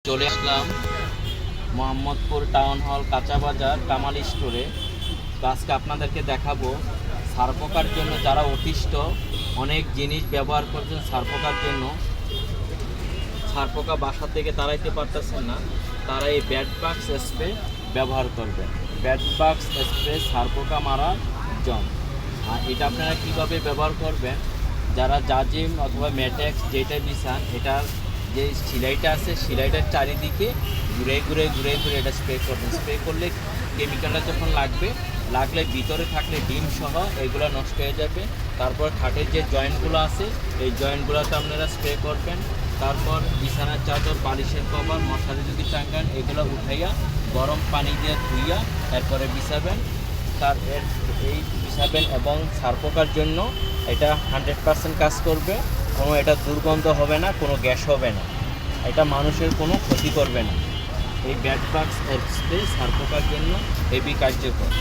চলে আসলাম Mohammadpur town hall কাঁচা বাজার কামাল স্টোরে। তো আজকে আপনাদেরকে দেখাবো সারপোকার জন্য যারা অতিষ্ঠ অনেক জিনিস ব্যবহার করছেন সারপোকার জন্য, সারপোকা বাসা থেকে তাড়াইতে পারতেছেন না, তারা এই ব্যাডবাক্স স্প্রে ব্যবহার করবেন। ব্যাডবাক্স স্প্রে সারপোকা মারার জন্য। আর এটা আপনারা কীভাবে ব্যবহার করবেন, যারা জাজিম অথবা ম্যাটেক্স যেটা বিছান, এটার যে সিলাইটা আছে সিলাইটার চারিদিকে ঘুরে ঘুরে এটা স্প্রে করবেন। স্প্রে করলে কেমিক্যালটা যখন লাগলে ভিতরে থাকলে ডিম সহ এগুলো নষ্ট হয়ে যাবে। তারপর খাটের যে জয়েন্টগুলো আছে এই জয়েন্টগুলোতে আপনারা স্প্রে করবেন। তারপর বিছানার চাদর, বালিশের কভার, মশারি যদি টাঙ্গান এগুলো উঠাইয়া গরম পানি দিয়ে ধুইয়া এরপরে বিছাবেন। এই বিছাবেন এবং সারপোকার জন্য এটা 100% কাজ করবে। কোনো এটা দুর্গন্ধ হবে না, কোনো গ্যাস হবে না, এটা মানুষের কোনো ক্ষতি করবে না। এই ব্যাডবাক্স স্প্রে সারপোকার জন্য হেভি কার্যকর।